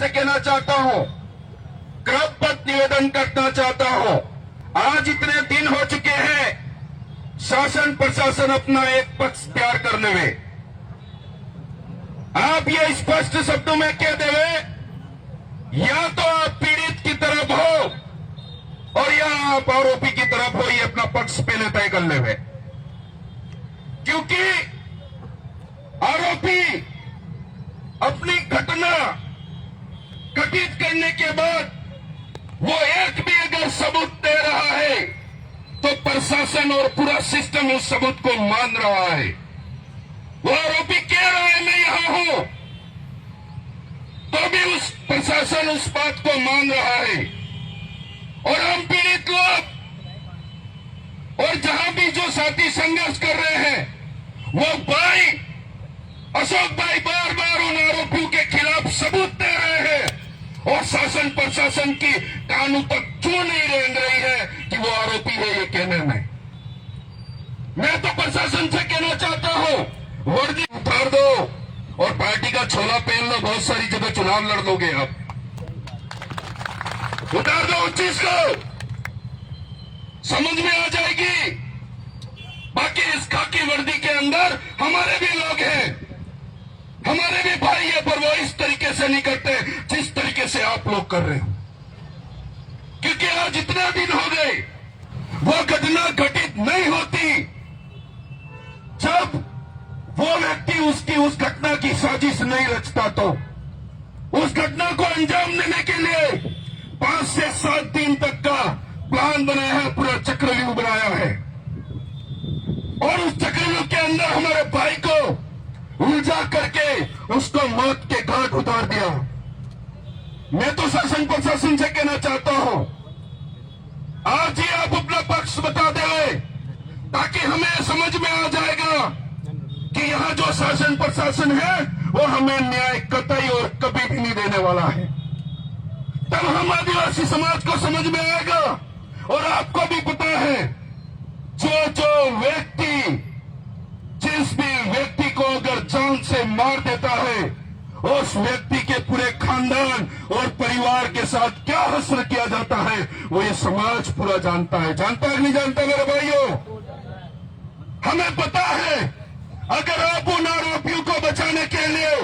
से कहना चाहता हूं, क्रमबद्ध निवेदन करना चाहता हूं। आज इतने दिन हो चुके हैं शासन प्रशासन अपना एक पक्ष तैयार करने में। आप ये स्पष्ट शब्दों में कह देवे, या तो आप पीड़ित की तरफ हो और या आप आरोपी की तरफ हो, ये अपना पक्ष पहले तय कर लेवे। क्योंकि आरोपी अपनी घटना घटित करने के बाद वो एक भी अगर सबूत दे रहा है तो प्रशासन और पूरा सिस्टम उस सबूत को मान रहा है। वो आरोपी कह रहा है मैं यहां हूं, तो भी उस प्रशासन उस बात को मान रहा है। और हम पीड़ित लोग और जहां भी जो साथी संघर्ष कर रहे हैं, वो भाई अशोक भाई बार बार उन आरोपियों के खिलाफ सबूत दे रहे हैं और शासन प्रशासन की कानों तक क्यों नहीं रेंग रही है कि वो आरोपी है ये कहने में। मैं तो प्रशासन से कहना चाहता हूं, वर्दी उतार दो और पार्टी का छोला पहन लो, बहुत सारी जगह चुनाव लड़ लोगे आप। उतार दो उस चीज को, समझ में आ जाएगी। बाकी इस खाकी वर्दी के अंदर हमारे भी लोग हैं, हमारे भी भाई है, पर वो इस तरीके से नहीं करते जिस तरीके से आप लोग कर रहे हो। क्योंकि आज इतने दिन हो गए, वो घटना घटित नहीं होती जब वो व्यक्ति उसकी उस घटना की साजिश नहीं रचता। तो उस घटना को अंजाम देने के लिए 5 से 7 दिन तक का प्लान बनाया है, पूरा चक्रव्यूह बनाया है और उस चक्रव्यूह के अंदर हमारे भाई को उलझा करके उसको मौत के घाट उतार दिया। मैं तो शासन प्रशासन से कहना चाहता हूं, आज ही आप अपना पक्ष बता दें ताकि हमें समझ में आ जाएगा कि यहाँ जो शासन प्रशासन है वो हमें न्याय कतई और कभी भी नहीं देने वाला है। तब हम आदिवासी समाज को समझ में आएगा। और आपको भी पता है, जो व्यक्ति जिस भी व्यक्ति को अगर जान से मार देता है, उस व्यक्ति के पूरे खानदान और परिवार के साथ क्या हश्र किया जाता है वो ये समाज पूरा जानता है। जानता है नहीं जानता मेरे भाइयों? हमें पता है, अगर आप उन आरोपियों को बचाने के लिए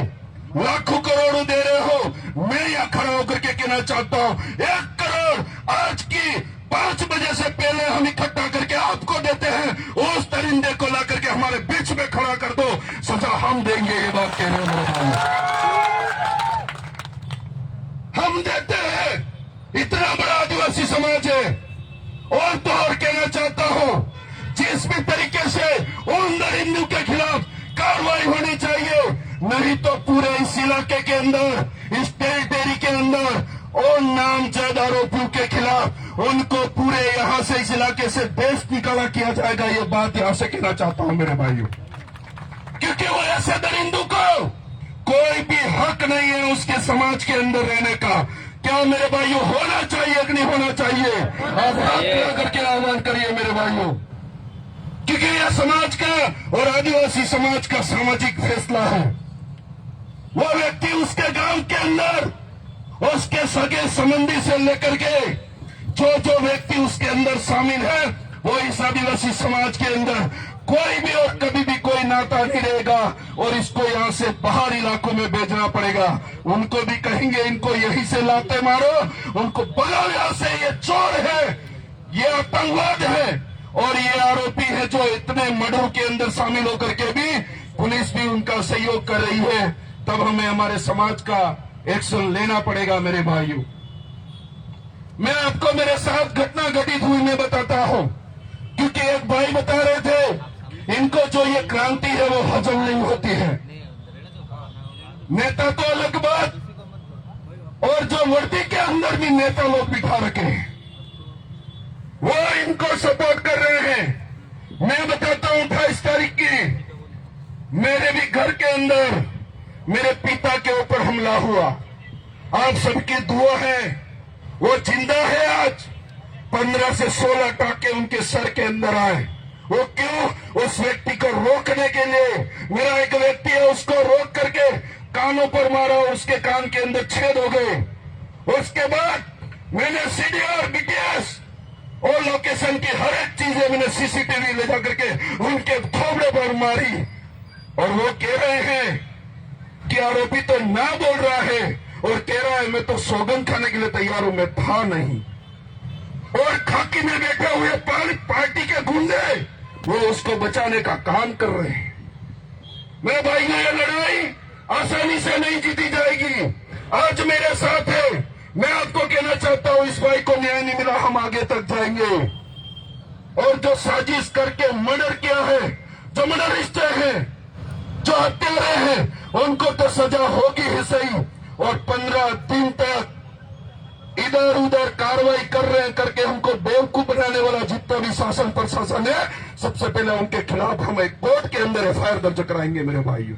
लाखों करोड़ों दे रहे हो, मैं यहां खड़ा होकर के कहना चाहता हूं 1 करोड़ आज की 5 बजे से पहले हम इकट्ठा करके आपको देते हैं। उस दरिंदे को ला करके हमारे बीच में खड़ा कर दो, सजा हम देंगे। ये बात कह रहे हो, हम देते हैं। इतना बड़ा आदिवासी समाज है। और तो और कहना चाहता हूं, जिस भी तरीके से उन दरिंदों के खिलाफ कार्रवाई होनी चाहिए, नहीं तो पूरे इस इलाके के अंदर, इस टेरिटरी के अंदर और नामजद आरोपियों के खिलाफ उनको पूरे यहां से इस इलाके से देश निकाला किया जाएगा। ये बात यहां से कहना चाहता हूं मेरे भाइयों, क्योंकि वो ऐसे दरिंदों को कोई भी हक नहीं है उसके समाज के अंदर रहने का। क्या मेरे भाइयों होना चाहिए कि नहीं होना चाहिए? आप हाथ खड़ा करके आह्वान करिए मेरे भाइयों, क्योंकि यह समाज का और आदिवासी समाज का सामाजिक फैसला है। वो व्यक्ति उसके गांव के अंदर उसके सगे संबंधी से लेकर के जो व्यक्ति उसके अंदर शामिल है, वो इस आदिवासी समाज के अंदर कोई भी और कभी भी कोई नाता नहीं रहेगा और इसको यहां से बाहर इलाकों में भेजना पड़ेगा। उनको भी कहेंगे इनको यहीं से लाते मारो, उनको भगाओ यहां से, ये चोर है, ये आतंकवाद है और ये आरोपी है जो इतने मर्डरों के अंदर शामिल होकर के भी पुलिस भी उनका सहयोग कर रही है। तब हमें हमारे समाज का एक्शन लेना पड़ेगा मेरे भाइयों। मैं आपको मेरे साथ घटना घटित हुई मैं बताता हूं, क्योंकि एक भाई बता रहे थे इनको जो ये क्रांति है वो हजम नहीं होती है। नेता तो अलग बात, और जो वर्दी के अंदर भी नेता लोग बिठा रखे हैं वो इनको सपोर्ट कर रहे हैं। मैं बताता हूं 28 तारीख की मेरे भी घर के अंदर मेरे पिता के ऊपर हमला हुआ। आप सबकी दुआ है, वो जिंदा है आज। 15 से 16 टाके उनके सर के अंदर आए। वो क्यों? उस व्यक्ति को रोकने के लिए। मेरा एक व्यक्ति है, उसको रोक करके कानों पर मारा और उसके कान के अंदर छेद हो गए। उसके बाद मैंने सीडीआर बीटीएस और लोकेशन की हर एक चीजें मैंने सीसीटीवी ले जाकर के उनके थोबड़े पर मारी। और वो कह रहे हैं कि आरोपी तो ना बोल रहा है और कह रहा है मैं तो सौगंध खाने के लिए तैयार हूं, मैं था नहीं। और खाकी में बैठे हुए पार्टी के गुंडे वो उसको बचाने का काम कर रहे हैं। मेरे भाई ने यह लड़ाई आसानी से नहीं जीती जाएगी। आज मेरे साथ है, मैं आपको कहना चाहता हूं इस भाई को न्याय नहीं मिला, हम आगे तक जाएंगे। और जो साजिश करके मर्डर किया है, जो मर्डरिस्ट हैं, जो हत्यारे हैं, उनको तो सजा होगी ही सही। और 15 दिन तक इधर उधर कार्रवाई कर रहे हैं करके हमको बेवकूफ बनाने वाला जितना भी शासन प्रशासन है, सबसे पहले उनके खिलाफ हम एक कोर्ट के अंदर एफआईआर दर्ज कराएंगे मेरे भाइयों।